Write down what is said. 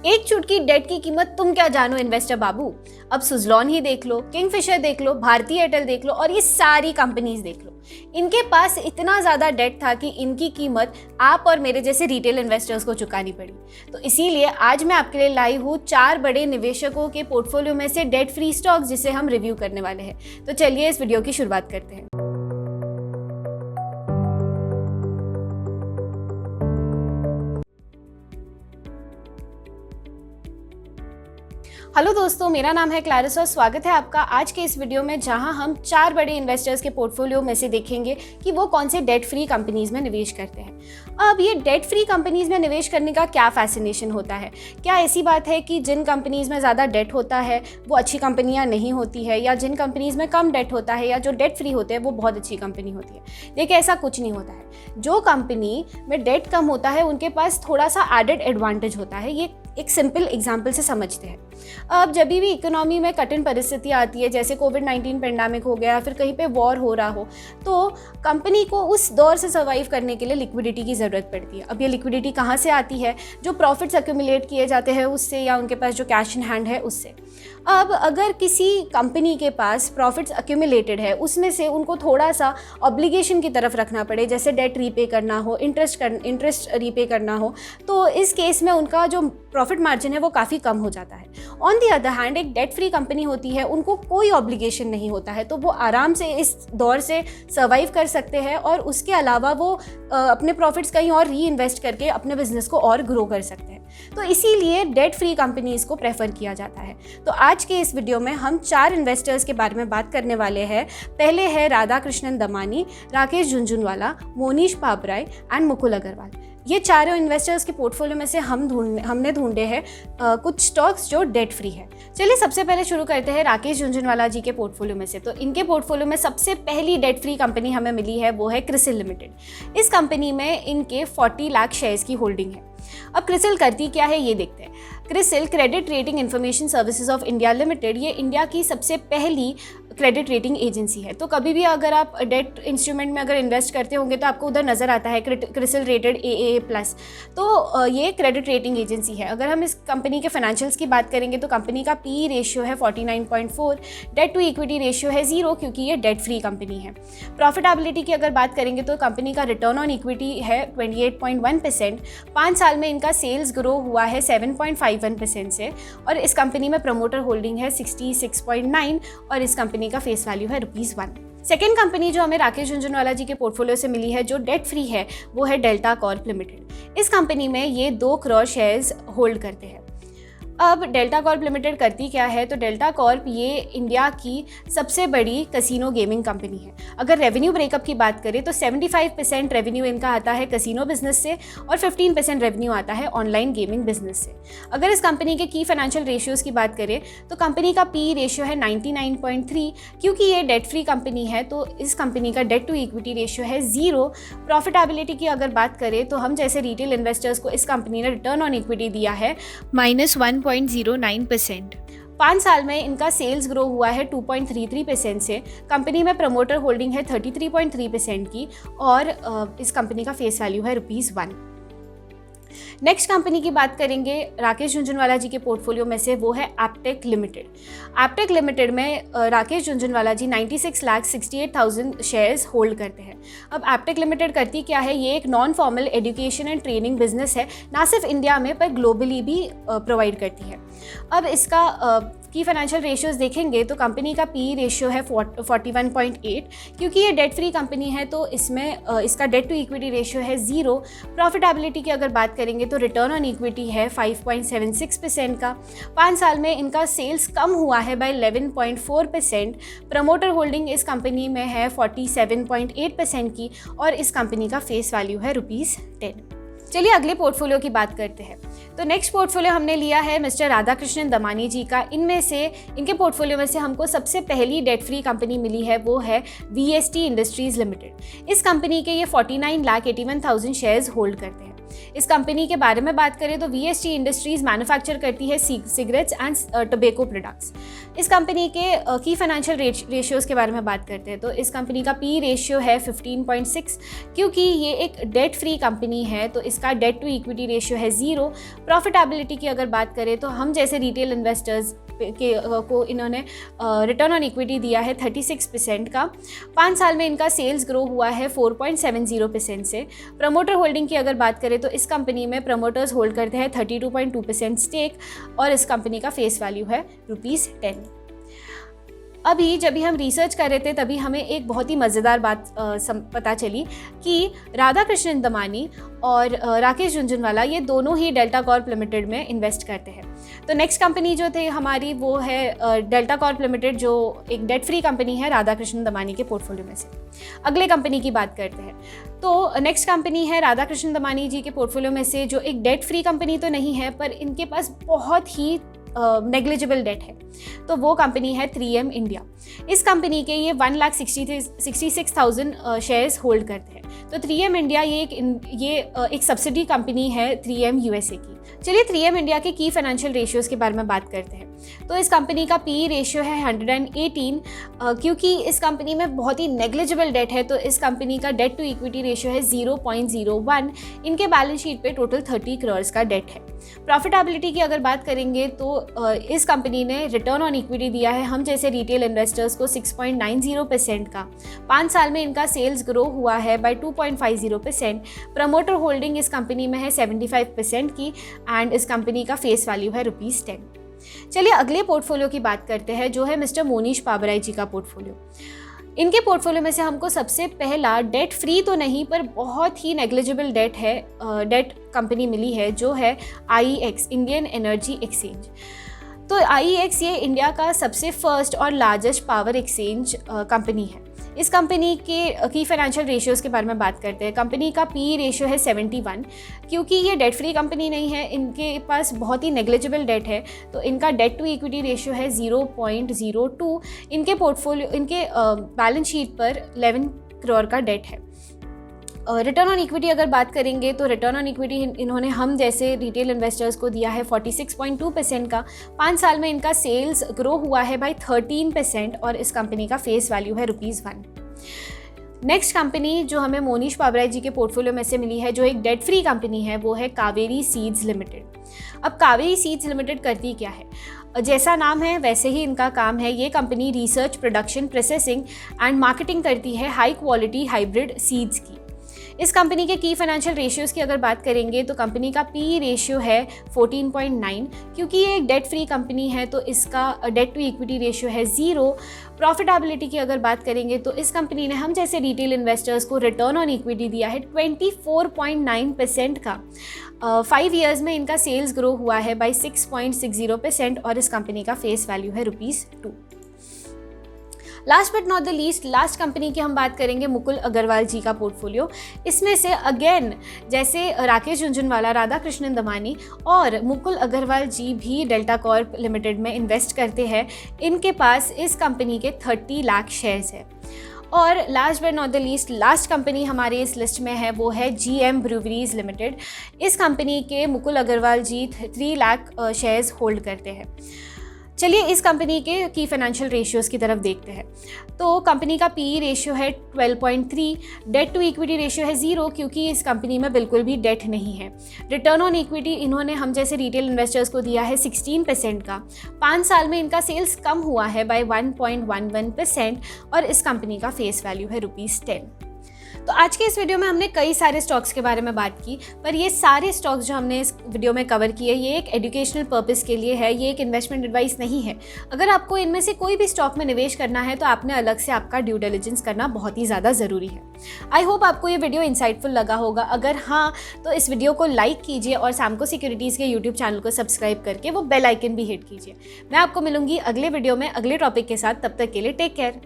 एक चुटकी डेट की कीमत तुम क्या जानो इन्वेस्टर बाबू। अब सुज़लॉन ही देख लो, किंगफिशर देख लो, भारती एयरटेल देख लो और ये सारी कंपनीज देख लो। इनके पास इतना ज़्यादा डेट था कि इनकी कीमत आप और मेरे जैसे रिटेल इन्वेस्टर्स को चुकानी पड़ी। तो इसीलिए आज मैं आपके लिए लाई हूँ 4 बड़े निवेशकों के पोर्टफोलियो में से डेट फ्री स्टॉक्स, जिसे हम रिव्यू करने वाले हैं। तो चलिए इस वीडियो की शुरुआत करते हैं। हेलो दोस्तों, मेरा नाम है क्लैरिस और स्वागत है आपका आज के इस वीडियो में, जहां हम 4 बड़े इन्वेस्टर्स के पोर्टफोलियो में से देखेंगे कि वो कौन से डेट फ्री कंपनीज में निवेश करते हैं। अब ये डेट फ्री कंपनीज में निवेश करने का क्या फैसिनेशन होता है? क्या ऐसी बात है कि जिन कंपनीज में ज़्यादा डेट होता है वो अच्छी कंपनियां नहीं होती है, या जिन कंपनीज में कम डेट होता है या जो डेट फ्री होते हैं वो बहुत अच्छी कंपनी होती है? देखिए, ऐसा कुछ नहीं होता है। जो कंपनी में डेट कम होता है उनके पास थोड़ा सा एडेड एडवांटेज होता है। ये एक सिंपल एग्जाम्पल से समझते हैं। अब जब भी इकोनॉमी में कठिन परिस्थिति आती है, जैसे कोविड-19 पेंडेमिक हो गया, फिर कहीं पे वॉर हो रहा हो, तो कंपनी को उस दौर से सर्वाइव करने के लिए लिक्विडिटी की ज़रूरत पड़ती है। अब ये लिक्विडिटी कहाँ से आती है? जो प्रॉफिट्स एक्यूमुलेट किए जाते हैं उससे, या उनके पास जो कैश इन हैंड है उससे। अब अगर किसी कंपनी के पास प्रॉफिट्स एक्यूमुलेटेड है, उसमें से उनको थोड़ा सा ऑब्लिगेशन की तरफ रखना पड़े, जैसे डेट रीपे करना हो, इंटरेस्ट रीपे करना हो, तो इस केस में उनका जो प्रॉफिट मार्जिन है वो काफ़ी कम हो जाता है। ऑन दी अदर हैंड, एक डेट फ्री कंपनी होती है, उनको कोई ऑब्लिगेशन नहीं होता है, तो वो आराम से इस दौर से सर्वाइव कर सकते हैं और उसके अलावा वो अपने प्रॉफिट्स कहीं और री इन्वेस्ट करके अपने बिजनेस को और ग्रो कर सकते हैं। तो इसीलिए डेट फ्री कंपनीज को प्रेफर किया जाता है। तो आज के इस वीडियो में हम 4 इन्वेस्टर्स के बारे में बात करने वाले हैं। पहले है राधाकृष्णन दमानी, राकेश झुनझुनवाला, मोनीश पाबराय एंड मुकुल अग्रवाल। ये चारों इन्वेस्टर्स के पोर्टफोलियो में से हमने ढूंढे हैं कुछ स्टॉक्स जो डेट फ्री है। चलिए सबसे पहले शुरू करते हैं राकेश झुनझुनवाला जी के पोर्टफोलियो में से। तो इनके पोर्टफोलियो में सबसे पहली डेट फ्री कंपनी हमें मिली है वो है क्रिसिल लिमिटेड। इस कंपनी में इनके 40 लाख शेयर्स की होल्डिंग है। अब क्रिसिल करती क्या है ये देखते हैं। CRISIL credit rating information services of India limited, ये इंडिया की सबसे पहली क्रेडिट रेटिंग एजेंसी है। तो कभी भी अगर आप डेट इंस्ट्रूमेंट में अगर इन्वेस्ट करते होंगे तो आपको उधर नज़र आता है क्रिसिल रेटेड AAA+। तो ये क्रेडिट रेटिंग एजेंसी है। अगर हम इस कंपनी के फाइनेंशियल्स की बात करेंगे तो कंपनी का PE रेशियो है 49.4, डेट टू इक्विटी रेशियो है 0, क्योंकि ये डेट फ्री कंपनी है। प्रॉफिटेबिलिटी की अगर बात करेंगे तो कंपनी का रिटर्न ऑन इक्विटी है 28.1%। 5 साल में इनका सेल्स ग्रो हुआ है 7.51% से, और इस कंपनी में प्रमोटर होल्डिंग है 66.9 और इस कंपनी का फेस वैल्यू है ₹1। सेकेंड कंपनी जो हमें राकेश झुनझुनवाला जी के पोर्टफोलियो से मिली है जो डेट फ्री है वो है डेल्टा कॉर्प लिमिटेड। इस कंपनी में ये 2 करोड़ शेयर्स होल्ड करते हैं। अब डेल्टा कॉर्प लिमिटेड करती क्या है? तो डेल्टा कॉर्प ये इंडिया की सबसे बड़ी कसिनो गेमिंग कंपनी है। अगर रेवेन्यू ब्रेकअप की बात करें तो 75% रेवेन्यू इनका आता है कसिनो बिजनेस से और 15% रेवेन्यू आता है ऑनलाइन गेमिंग बिजनेस से। अगर इस कंपनी के की फाइनेंशियल रेशियोज़ की बात करें तो कंपनी का PE रेशियो है 99.3। क्योंकि ये डेट फ्री कंपनी है तो इस कंपनी का डेट टू इक्विटी रेशियो है 0। प्रॉफिटेबिलिटी की अगर बात करें तो हम जैसे रिटेल इन्वेस्टर्स को इस कंपनी ने रिटर्न ऑन इक्विटी दिया है -1.09%। 5 साल में इनका सेल्स ग्रो हुआ है 2.33% से। कंपनी में प्रमोटर होल्डिंग है 33.3% की, और इस कंपनी का फेस वैल्यू है ₹1। नेक्स्ट कंपनी की बात करेंगे राकेश झुनझुनवाला जी के पोर्टफोलियो में से, वो है एप्टेक लिमिटेड। एप्टेक लिमिटेड में राकेश झुनझुनवाला जी 96,68,000 शेयर्स होल्ड करते हैं। अब एप्टेक लिमिटेड करती क्या है? ये एक non formal education and training business है, ना सिर्फ इंडिया में पर ग्लोबली भी प्रोवाइड करती है। अब इसका की फाइनेंशियल रेशियोज देखेंगे तो कंपनी का PE रेशियो है 41.8। क्योंकि ये डेट फ्री कंपनी है तो इसमें इसका डेट टू इक्विटी रेशियो है 0। प्रॉफिटेबिलिटी की अगर बात करेंगे तो रिटर्न ऑन इक्विटी है 5.76% का। 5 साल में इनका सेल्स कम हुआ है बाय 11.4%। प्रमोटर होल्डिंग इस कंपनी में है 47.8% की, और इस कंपनी का फेस वैल्यू है ₹10। चलिए अगले पोर्टफोलियो की बात करते हैं। तो नेक्स्ट पोर्टफोलियो हमने लिया है मिस्टर राधाकृष्णन दमानी जी का। इनके पोर्टफोलियो में से हमको सबसे पहली डेट फ्री कंपनी मिली है वो है VST इंडस्ट्रीज लिमिटेड। इस कंपनी के ये 49,81,000 शेयर्स होल्ड करते हैं। इस कंपनी के बारे में बात करें तो VST इंडस्ट्रीज मैन्युफैक्चर करती है सिगरेट्स एंड टोबैको प्रोडक्ट्स। इस कंपनी के की फाइनेंशियल रेशियोज़ के बारे में बात करते हैं तो इस कंपनी का P रेशियो है 15.6। क्योंकि ये एक डेट फ्री कंपनी है तो इसका डेट टू इक्विटी रेशियो है 0। प्रॉफिटेबिलिटी की अगर बात करें तो हम जैसे रिटेल इन्वेस्टर्स को इन्होंने रिटर्न ऑन इक्विटी दिया है 36% का। 5 साल में इनका सेल्स ग्रो हुआ है 4.70% से। प्रमोटर होल्डिंग की अगर बात करें तो इस कंपनी में प्रमोटर्स होल्ड करते हैं 32.2% स्टेक और इस कंपनी का फेस वैल्यू है ₹10। अभी जब भी हम रिसर्च कर रहे थे तभी हमें एक बहुत ही मज़ेदार बात पता चली कि राधा कृष्णन दमानी और राकेश झुनझुनवाला ये दोनों ही डेल्टा कॉर्प लिमिटेड में इन्वेस्ट करते हैं। तो नेक्स्ट कंपनी जो थे हमारी वो है डेल्टा कॉर्प लिमिटेड, जो एक डेट फ्री कंपनी है राधा कृष्णन दमानी के पोर्टफोलियो में से। अगले कंपनी की बात करते हैं तो नेक्स्ट कंपनी है राधा कृष्णन दमानी जी के पोर्टफोलियो में से जो एक डेट फ्री कंपनी तो नहीं है पर इनके पास बहुत ही नेग्लिजिबल डेट है, तो वो कंपनी है 3M इंडिया। इस कंपनी के ये 1,66,000 शेयर्स होल्ड करते हैं। तो 3M इंडिया ये एक सब्सिडी कंपनी है 3M USA की। चलिए 3M इंडिया के की फाइनेंशियल रेशियोज़ के बारे में बात करते हैं। तो इस कंपनी का P रेशियो है 118। क्योंकि इस कंपनी में बहुत ही नेग्लिजिबल डेट है तो इस कंपनी का डेट टू इक्विटी रेशियो है 0.01। इनके बैलेंस शीट पे टोटल 30 करोड़ का डेट है। प्रॉफिटेबिलिटी की अगर बात करेंगे तो इस कंपनी ने रिटर्न ऑन इक्विटी दिया है हम जैसे रिटेल इन्वेस्टर्स को 6.90% का। 5 साल में इनका सेल्स ग्रो हुआ है बाय 2.50%। प्रमोटर होल्डिंग इस कंपनी में है 75% की एंड इस कंपनी का फेस वैल्यू है ₹10। चलिए अगले पोर्टफोलियो की बात करते हैं जो है मिस्टर मोनीश पाबराई जी का पोर्टफोलियो। इनके पोर्टफोलियो में से हमको सबसे पहला डेट फ्री तो नहीं पर बहुत ही नेग्लिजिबल डेट कंपनी मिली है जो है IEX इंडियन एनर्जी एक्सचेंज। तो IEX ये इंडिया का सबसे फर्स्ट और लार्जेस्ट पावर एक्सचेंज कंपनी है। इस कंपनी के की फाइनेंशियल रेशियोज़ के बारे में बात करते हैं। कंपनी का P रेशियो है 71। क्योंकि ये डेट फ्री कंपनी नहीं है, इनके पास बहुत ही नेग्लिजिबल डेट है तो इनका डेट टू इक्विटी रेशियो है 0.02। इनके बैलेंस शीट पर 11 करोड़ का डेट है। रिटर्न ऑन इक्विटी अगर बात करेंगे तो रिटर्न ऑन इक्विटी इन्होंने हम जैसे रिटेल इन्वेस्टर्स को दिया है 46.2% का। 5 साल में इनका सेल्स ग्रो हुआ है बाय 13% और इस कंपनी का फेस वैल्यू है ₹1। नेक्स्ट कंपनी जो हमें मोनीश पाबराई जी के पोर्टफोलियो में से मिली है जो एक डेट फ्री कंपनी है वो है कावेरी सीड्स लिमिटेड। अब कावेरी सीड्स लिमिटेड करती क्या है, जैसा नाम है वैसे ही इनका काम है। ये company research, production, processing and marketing करती है हाई क्वालिटी हाइब्रिड सीड्स की। इस कंपनी के की फाइनेंशियल रेशियोज़ की अगर बात करेंगे तो कंपनी का P रेशियो है 14.9। क्योंकि ये एक डेट फ्री कंपनी है तो इसका डेट टू इक्विटी रेशियो है 0। प्रॉफिटेबिलिटी की अगर बात करेंगे तो इस कंपनी ने हम जैसे रिटेल इन्वेस्टर्स को रिटर्न ऑन इक्विटी दिया है 24.9% का। 5 ईयर्स में इनका सेल्स ग्रो हुआ है बाय 6.60% और इस कंपनी का फेस वैल्यू है ₹2। Last but not the least, last company की हम बात करेंगे मुकुल अग्रवाल जी का पोर्टफोलियो। इसमें से अगेन जैसे राकेश झुनझुनवाला, राधा कृष्णन दमानी और मुकुल अग्रवाल जी भी डेल्टा कॉर्प लिमिटेड में इन्वेस्ट करते हैं। इनके पास इस कंपनी के 30 लाख शेयर्स है। और last but not the least, last company हमारे इस लिस्ट में है वो है GM ब्रूवरीज लिमिटेड। इस कंपनी के मुकुल अग्रवाल जी 3 लाख शेयर्स होल्ड करते हैं। चलिए इस कंपनी के की फाइनेंशियल रेशियोज़ की तरफ देखते हैं। तो कंपनी का P रेशियो है 12.3। डेट टू इक्विटी रेशियो है 0 क्योंकि इस कंपनी में बिल्कुल भी डेट नहीं है। रिटर्न ऑन इक्विटी इन्होंने हम जैसे रिटेल इन्वेस्टर्स को दिया है 16% का। 5 साल में इनका सेल्स कम हुआ है बाय 1.11% और इस कंपनी का फेस वैल्यू है ₹10। तो आज के इस वीडियो में हमने कई सारे स्टॉक्स के बारे में बात की, पर ये सारे स्टॉक्स जो हमने इस वीडियो में कवर किए ये एक एजुकेशनल पर्पस के लिए है, ये एक इन्वेस्टमेंट एडवाइस नहीं है। अगर आपको इनमें से कोई भी स्टॉक में निवेश करना है तो आपने अलग से आपका ड्यू डिलिजेंस करना बहुत ही ज़्यादा ज़रूरी है। आई होप आपको ये वीडियो इंसाइटफुल लगा होगा। अगर हाँ तो इस वीडियो को लाइक कीजिए और सैमको सिक्योरिटीज़ के यूट्यूब चैनल को सब्सक्राइब करके वो बेल आइकन भी हिट कीजिए। मैं आपको मिलूंगी अगले वीडियो में अगले टॉपिक के साथ। तब तक के लिए टेक केयर।